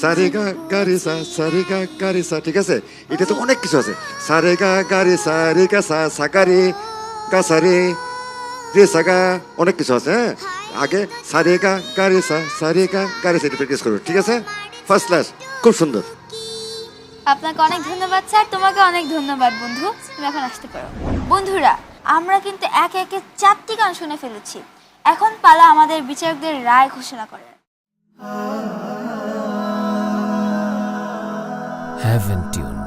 সারে গা গা রে সা সারে গা গা রে সা, ঠিক আছে? এটা তো অনেক কিছু আছে, সারে গা গা রে সা রে গা সা সা গা রে গা সা রে রে সা গা, অনেক কিছু আছে। হ্যাঁ, আগে সারে গা গা রে সা সারে গা গা রে সা এটা প্র্যাকটিস করো, ঠিক আছে? ফার্স্ট ক্লাস, খুব সুন্দর। আপনাকে অনেক ধন্যবাদ স্যার, তোমাকে অনেক ধন্যবাদ বন্ধু, তুমি এখন আসতে পারো। বন্ধুরা, আমরা কিন্তু একে একে 4টি গান শুনে ফেলেছি। এখন পালা আমাদের বিচারকদের রায় ঘোষণা করার। Heaven Tune